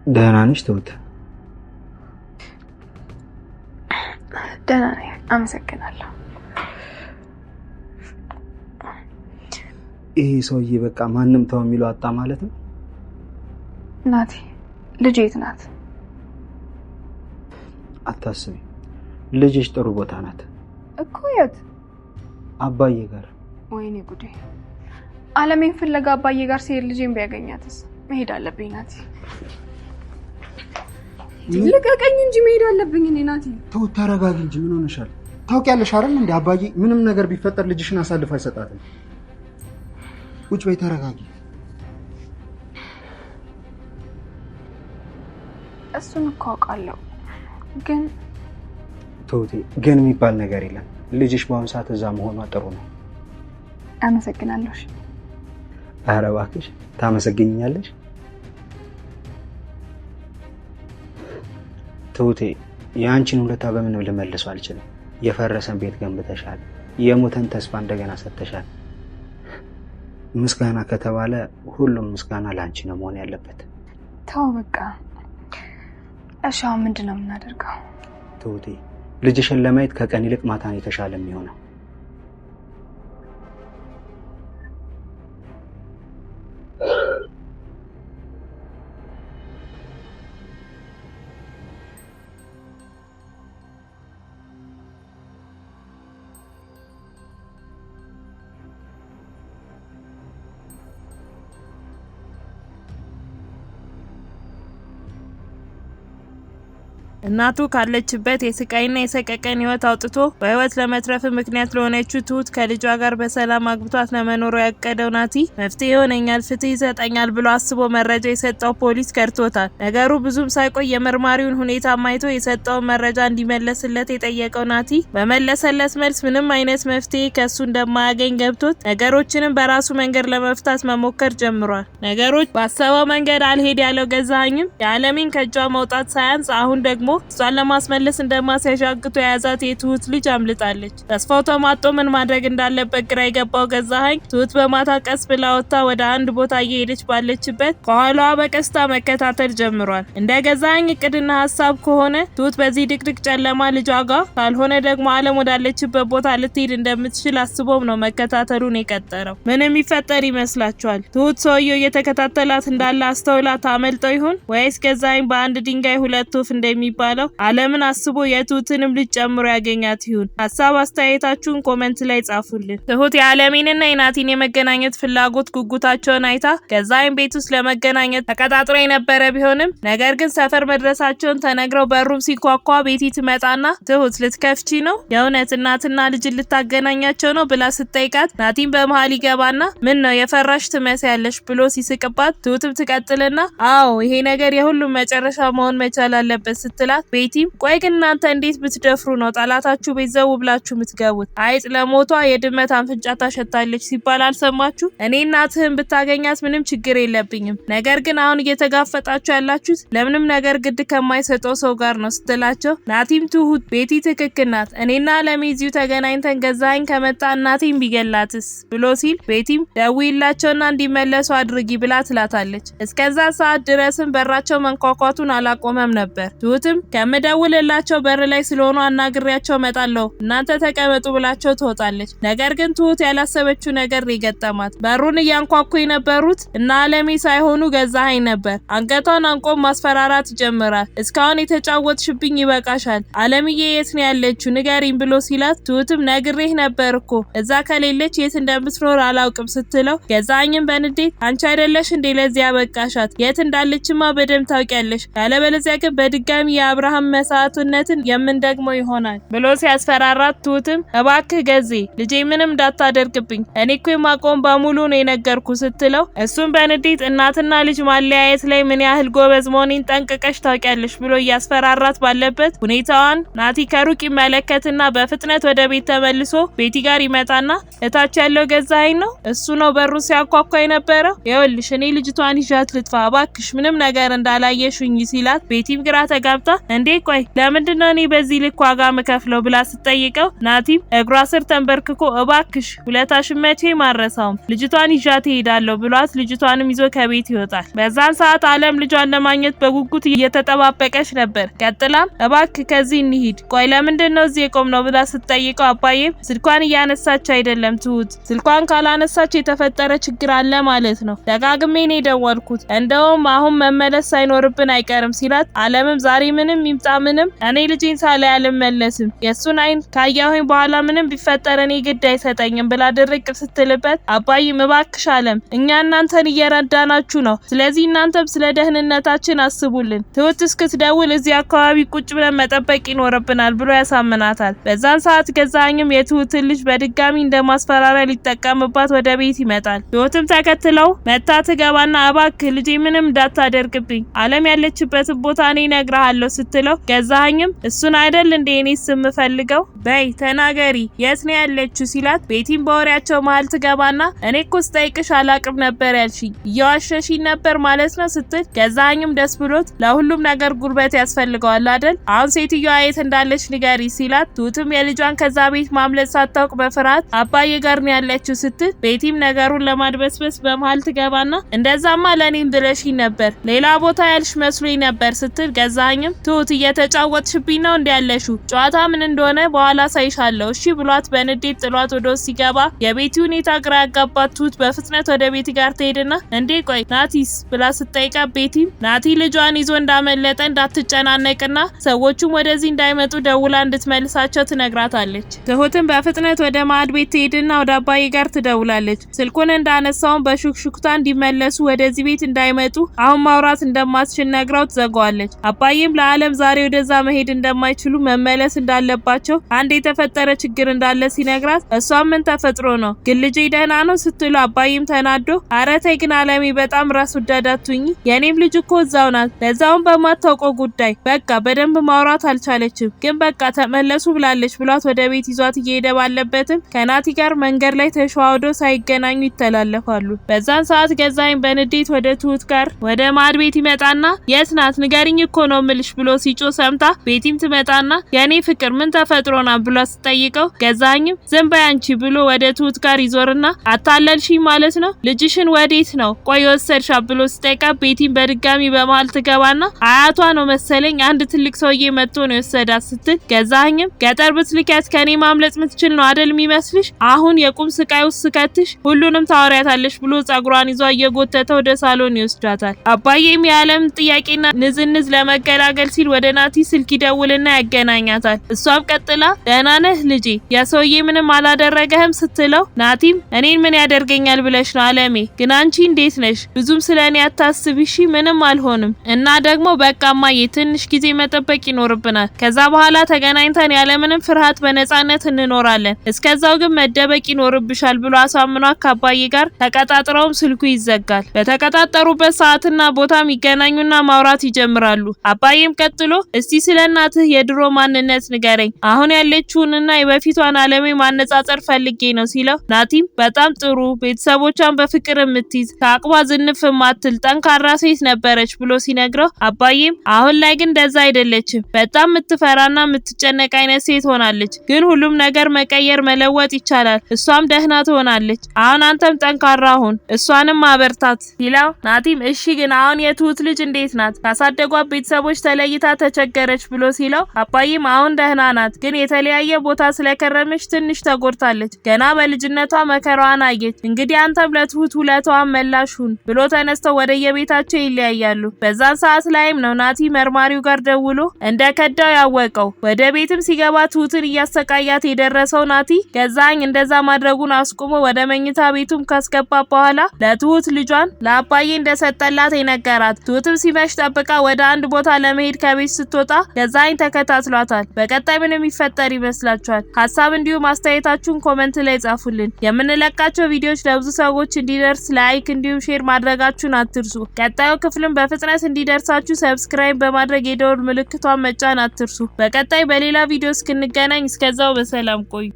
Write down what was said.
ደህና ነሽ ትሁት? ደህና ነኝ አመሰግናለሁ። ይሄ ሰውዬ በቃ ማንም ተው የሚለው አጣ ማለት ነው። ናቲ ልጅ የት ናት? አታስቢ ልጅሽ ጥሩ ቦታ ናት እኮ። የት? አባዬ ጋር። ወይኔ ጉዴ! አለሜን ፍለጋ አባዬ ጋር ሲሄድ ልጄን ቢያገኛትስ? መሄድ አለብኝ ናቲ። ልቀቀኝ እንጂ መሄድ አለብኝ እኔ ናቲ። ትሁት ተረጋጊ እንጂ ምን ሆነሻል? ታውቂያለሽ አይደል እንዴ አባዬ ምንም ነገር ቢፈጠር ልጅሽን አሳልፎ አይሰጣትም። ቁጭ በይ ተረጋጊ። እሱን እኮ አውቃለሁ ግን ትሁቴ ግን የሚባል ነገር የለም። ልጅሽ በአሁኑ ሰዓት እዛ መሆኗ ጥሩ ነው። አመሰግናለሁ። ኧረ እባክሽ ታመሰግኛለሽ። ትሁቴ የአንቺን ውለታ በምንም ልመልሰው አልችልም። የፈረሰን ቤት ገንብተሻል፣ የሞተን ተስፋ እንደገና ሰጥተሻል። ምስጋና ከተባለ ሁሉም ምስጋና ለአንቺ ነው መሆን ያለበት። ተው በቃ እሺ አሁን ምንድነው የምናደርገው? ትሁቴ ልጅሽን ለማየት ከቀን ይልቅ ማታ ነው የተሻለ የሚሆነው። እናቱ ካለችበት የስቃይና የሰቀቀን ህይወት አውጥቶ በህይወት ለመትረፍ ምክንያት ለሆነችው ትሁት ከልጇ ጋር በሰላም አግብቷት ለመኖር ያቀደው ናቲ መፍትሄ ይሆነኛል፣ ፍትህ ይሰጠኛል ብሎ አስቦ መረጃ የሰጠው ፖሊስ ከድቶታል። ነገሩ ብዙም ሳይቆይ የመርማሪውን ሁኔታ ማይቶ የሰጠውን መረጃ እንዲመለስለት የጠየቀው ናቲ በመለሰለት መልስ ምንም አይነት መፍትሄ ከሱ እንደማያገኝ ገብቶት ነገሮችንም በራሱ መንገድ ለመፍታት መሞከር ጀምሯል። ነገሮች ባሰበው መንገድ አልሄድ ያለው ገዛኸኝም የዓለሜን ከእጇ መውጣት ሳያንስ አሁን ደግሞ እሷን ለማስመለስ እንደማስያዣግቶ የያዛት የትሁት ልጅ አምልጣለች። ተስፋው ተማጦ ምን ማድረግ እንዳለበት ግራ የገባው ገዛኸኝ ትሁት በማታ ቀስ ብላ ወጥታ ወደ አንድ ቦታ እየሄደች ባለችበት ከኋላዋ በቀስታ መከታተል ጀምሯል። እንደ ገዛኸኝ እቅድና ሀሳብ ከሆነ ትሁት በዚህ ድቅድቅ ጨለማ ልጇ ጋር ካልሆነ ደግሞ ዓለም ወዳለችበት ቦታ ልትሄድ እንደምትችል አስቦም ነው መከታተሉን የቀጠረው። ምን የሚፈጠር ይመስላችኋል? ትሁት ሰውየው እየተከታተላት እንዳለ አስተውላ ታመልጠው ይሆን ወይስ ገዛኸኝ በአንድ ድንጋይ ሁለት ወፍ እንደሚባለው ዓለምን አስቦ የትሁትንም ልጅ ጨምሮ ያገኛት ይሁን? ሀሳብ አስተያየታችሁን ኮሜንት ላይ ጻፉልን። ትሁት የዓለሜንና የናቲን የመገናኘት ፍላጎት ጉጉታቸውን አይታ ገዛኸኝ ቤት ውስጥ ለመገናኘት ተቀጣጥሮ የነበረ ቢሆንም ነገር ግን ሰፈር መድረሳቸውን ተነግረው በሩም ሲኳኳ ቤቲ ትመጣና ትሁት ልትከፍቺ ነው? የእውነት እናትና ልጅ ልታገናኛቸው ነው ብላ ስትጠይቃት ናቲም በመሃል ይገባና ምን ነው የፈራሽ ትመስያለሽ ብሎ ሲስቅባት ትሁትም ትቀጥልና አዎ ይሄ ነገር የሁሉም መጨረሻ መሆን መቻል አለበት ስትላት ቤቲም ቆይ ግን እናንተ እንዴት ብትደፍሩ ነው ጠላታችሁ ቤት ዘው ብላችሁ የምትገቡት? አይጥ ለሞቷ የድመት አንፍንጫ ታሸታለች ሲባል አልሰማችሁ? እኔ እናትህን ብታገኛት ምንም ችግር የለብኝም፣ ነገር ግን አሁን እየተጋፈጣችሁ ያላችሁት ለምንም ነገር ግድ ከማይሰጠው ሰው ጋር ነው ስትላቸው ናቲም ትሁት ቤቲ ትክክል ናት፣ እኔና ለሚዚው ተገናኝተን ገዛኸኝ ከመጣ እናቴን ቢገላትስ ብሎ ሲል ቤቲም ደውይላቸውና እንዲመለሱ አድርጊ ብላ ትላታለች። እስከዛ ሰዓት ድረስም በራቸው መንኳኳቱን አላቆመም ነበር። ትሁትም ከመደውልላቸው በር ላይ ስለሆኑ አናግሪያቸው መጣለው እናንተ ተቀመጡ ብላቸው ትወጣለች። ነገር ግን ትሁት ያላሰበችው ነገር ይገጠማት። በሩን እያንኳኩ የነበሩት እና አለሜ ሳይሆኑ ገዛኸኝ ነበር። አንገቷን አንቆ ማስፈራራት ይጀምራል። እስካሁን የተጫወትሽብኝ ይበቃሻል፣ አለምዬ የት ነው ያለችው ንገሪኝ ብሎ ሲላት ትሁትም ነግሬህ ነበር እኮ እዛ ከሌለች የት እንደምትኖር አላውቅም ስትለው ገዛኸኝም በንዴት አንቺ አይደለሽ እንዴ ለዚያ በቃሻት? የት እንዳለችማ በደም ታውቂያለሽ፣ ያለበለዚያ ግን በድጋሚ የአብርሃም መስዋዕትነትን የምንደግመው ይሆናል ብሎ ሲያስፈራራት ትሁትም እባክህ ገዜ ልጄ ምንም እንዳታደርግብኝ እኔ እኮ የማቆም በሙሉ ነው የነገርኩ ስትለው እሱም በንዴት እናትና ልጅ ማለያየት ላይ ምን ያህል ጎበዝ መሆኔን ጠንቅቀሽ ታውቂያለሽ ብሎ እያስፈራራት ባለበት ሁኔታዋን ናቲ ከሩቅ ይመለከትና በፍጥነት ወደ ቤት ተመልሶ ቤቲ ጋር ይመጣና እታች ያለው ገዛኸኝ ነው? እሱ ነው በሩን ሲያኳኳ የነበረው? ይኸውልሽ እኔ ልጅቷን ይዣት ልጥፋ እባክሽ ምንም ነገር እንዳላየሽኝ ሲላት ቤቲም ግራ ተጋብታ እንዴ ቆይ ለምንድነው እኔ በዚህ ልክ ዋጋ መከፍለው ብላ ስትጠይቀው ናቲም እግሯ ስር ተንበርክኮ እባክሽ ውለታሽን መቼ ማረሳውም ልጅቷን ይዣት እሄዳለሁ ብሏት ልጅቷንም ይዞ ከቤት ይወጣል። በዛን ሰዓት አለም ልጇን ለማግኘት በጉጉት እየተጠባበቀች ነበር። ቀጥላም እባክህ ከዚህ እንሂድ ቆይ ለምንድነው እዚህ የቆምነው ብላ ስትጠይቀው አባዬም ስልኳን እያነሳች አይደለም ትሁት ስልኳን ካላነሳች የተፈጠረ ችግር አለ ማለት ነው ደጋግሜ ነው ደወልኩት እንደውም አሁን መመለስ ሳይኖርብን አይቀርም ሲላት አለምም ዛሬ ምንም ይምጣ ምንም እኔ ልጄን ሳላይ አልመለስም የሱን አይን ካያሁኝ በኋላ ምንም ቢፈጠር እኔ ግድ አይሰጠኝም ብላ ድርቅ ስትልበት አባዬም እባክሽ አለም እኛ እናንተን እየረዳናችሁ ነው ስለዚህ እናንተም ስለ ደህንነታችን አስቡልን ትሁት እስክትደውል እዚህ አካባቢ ቁጭ ብለን መጠበቅ ይኖርብናል ብሎ ያሳምናታል። በዛን ሰዓት ገዛኸኝም የትሁትን ልጅ በድጋሚ እንደማስፈራሪያ ሊጠቀምባት ወደ ቤት ይመጣል። ትሁትም ተከትለው መታ ትገባና እባክህ ልጄ ምንም እንዳታደርግብኝ አለም ያለችበትን ቦታ እኔ እነግርሃለሁ ስትለው ገዛኸኝም እሱን አይደል እንደ እኔ ስም ፈልገው በይ ተናገሪ የት ነው ያለችው ሲላት ቤቲም በወሬያቸው መሃል ትገባና እኔ እኮ ስጠይቅሽ አላቅም ነበር ያልሽኝ እየዋሸሽኝ ነበር ማለት ነው ስትል ገዛኸኝም ደስ ብሎት ለሁሉም ነገር ጉልበት ያስፈልገዋል አይደል አሁን ሴትዮዋ የት እንዳለች ንገሪ ሲላት ትሁትም የልጇን ከዛ ቤት ማምለጥ ሳታውቅ በፍርሃት አባዬ ጋር ነው ያለችው ስትል ቤቲም ነገሩን ለማድበስበስ በመሃል ትገባና እንደዛማ ለኔም ብለሽኝ ነበር ሌላ ቦታ ያልሽ መስሎኝ ነበር ስትል ገዛኸኝም ትሁት እየተጫወትሽብኝ ነው እንዲያለሹ ጨዋታ ምን እንደሆነ በኋላ ሳይሻለው እሺ ብሏት በንዴት ጥሏት ወደ ውስጥ ሲገባ የቤቲ ሁኔታ ግራ ያጋባት ትሁት በፍጥነት ወደ ቤቲ ጋር ትሄድና እንዴ ቆይ ናቲስ ብላ ስትጠይቃ ቤቲም ናቲ ልጇን ይዞ እንዳመለጠ እንዳትጨናነቅና ሰዎቹም ወደዚህ እንዳይመጡ ደውላ እንድትመልሳቸው ትነግራታለች። ትሁትም በፍጥነት ወደ ማዕድ ቤት ትሄድና ወደ አባዬ ጋር ትደውላለች። ስልኩን እንዳነሳውን በሹክሹክታ እንዲመለሱ ወደዚህ ቤት እንዳይመጡ አሁን ማውራት እንደማትችል ነግራው ትዘጋዋለች። አባዬም ለአለም ዛሬ ወደዛ መሄድ እንደማይችሉ መመለስ እንዳለባቸው አንድ የተፈጠረ ችግር እንዳለ ሲነግራት እሷም ምን ተፈጥሮ ነው ግን ልጄ ደህና ነው ስትሉ አባዬም ተናዶ ኧረ ተይ ግን አለሜ በጣም ራስ ወዳድ አትሁኚ የኔም ልጅ እኮ እዛው ናት ለዛውም በማታውቀው ጉዳይ በቃ በደንብ ማውራት አልቻለችም ግን በቃ ተመለሱ ብላለች ብሏት ወደ ቤት ይዟት እየሄደ ባለበትም ከናቲ ጋር መንገድ ላይ ተሸዋውዶ ሳይገናኙ ይተላለፋሉ። በዛን ሰዓት ገዛኸኝ በንዴት ወደ ትሁት ጋር ወደ ማዕድ ቤት ይመጣና የት ናት ንገሪኝ እኮ ነው ምልሽ ብሎ ሲጮ ሰምታ ቤቲም ትመጣና የኔ ፍቅር ምን ተፈጥሮና ብሎ ስትጠይቀው ገዛኸኝም ዝም በይ አንቺ ብሎ ወደ ትሁት ጋር ይዞርና አታለልሽኝ ማለት ነው ልጅሽን ወዴት ነው ቆይ ወሰድሻ ብሎ ሲጠይቃ ቤቲም በድጋሚ በመሃል ትገባና አያቷ ነው መሰለኝ አንድ ትልቅ ሰውዬ መጥቶ ነው የወሰዳት ስትል ገዛኸኝም ገጠር ብትልኪያት ከኔ ማምለጥ ምትችል ነው አይደል የሚመስልሽ አሁን የቁም ስቃይ ውስጥ ስከትሽ ሁሉንም ታወሪያታለሽ ብሎ ጸጉሯን ይዞ እየጎተተ ወደ ሳሎን ይወስዳታል። አባዬም የዓለም ጥያቄና ንዝንዝ ለመገላገል ሲል ወደ ናቲ ስልክ ይደውልና ያገናኛታል። እሷም ቀጥላ ደህና ነህ ልጄ ያሰውዬ ምንም አላደረገህም ስትለው ናቲም እኔን ምን ያደርገኛል ብለሽ ነው አለሜ ግን አንቺ እንዴት ነሽ ብዙም ስለኔ አታስቢ እሺ ምንም አልሆንም እና ደግሞ በቃ እማዬ ትንሽ ጊዜ መጠበቅ ይኖርብናል ከዛ በኋላ ተገናኝተን ያለምንም ፍርሃት በነጻነት እንኖራለን እስከዛው ግን መደበቅ ይኖርብሻል ብሎ አሳምኗት ከአባዬ ጋር ተቀጣጥረውም ስልኩ ይዘጋል። በተቀጣጠሩበት ሰዓትና ቦታም ይገናኙና ማውራት ይጀምራሉ። አባዬም ቀጥሎ እስቲ ስለ እናትህ የድሮ ማንነት ንገረኝ አሁን ያለችውንና የበፊቷን አለሜ ማነጻጸር ፈልጌ ነው ሲለው ናቲም በጣም ጥሩ ቤተሰቦቿን በፍቅር የምትይዝ ከአቅቧ ዝንፍ ማትል ጠንካራ ሴት ነበረች ብሎ ሲነግረው አባዬም አሁን ላይ ግን እንደዛ አይደለችም በጣም የምትፈራና የምትጨነቅ አይነት ሴት ሆናለች ግን ሁሉም ነገር መቀየር መለወጥ ይቻላል እሷም ደህና ትሆናለች አሁን አንተም ጠንካራ ሁን እሷንም ማበርታት ሲለው ናቲም እሺ ግን አሁን የትሁት ልጅ እንዴት ናት ካሳደጓት ቤተሰቦች ተለይታ ተቸገረች ብሎ ሲለው አባዬም አሁን ደህና ናት ግን የተለያየ ቦታ ስለከረመች ትንሽ ተጎድታለች ገና በልጅነቷ መከራዋን አየች እንግዲህ አንተም ለትሁት ውለታዋን መላሽ ሁን ብሎ ተነስተው ወደ የቤታቸው ይለያያሉ። በዛን ሰዓት ላይም ነው ናቲ መርማሪው ጋር ደውሎ እንደከዳው ያወቀው። ወደ ቤትም ሲገባ ትሁትን እያሰቃያት የደረሰው ናቲ ገዛኸኝ እንደዛ ማድረጉን አስቆሞ ወደ መኝታ ቤቱም ካስገባ በኋላ ለትሁት ልጇን ለአባዬ እንደሰጠላት የነገራት። ትሁትም ሲመሽ ጠብቃ ወደ አንድ ቦታ ለመሄድ ከቤት ስትወጣ ገዛኸኝ ተከታትሏታል። በቀጣይ ምን የሚፈጠር ይመስላችኋል? ሀሳብ እንዲሁም አስተያየታችሁን ኮሜንት ላይ ጻፉልን። የምንለቃቸው ቪዲዮዎች ለብዙ ሰዎች እንዲደርስ ላይክ እንዲሁም ሼር ማድረጋችሁን አትርሱ። ቀጣዩ ክፍልም በፍጥነት እንዲደርሳችሁ ሰብስክራይብ በማድረግ የደወል ምልክቷን መጫን አትርሱ። በቀጣይ በሌላ ቪዲዮ እስክንገናኝ እስከዛው በሰላም ቆዩ።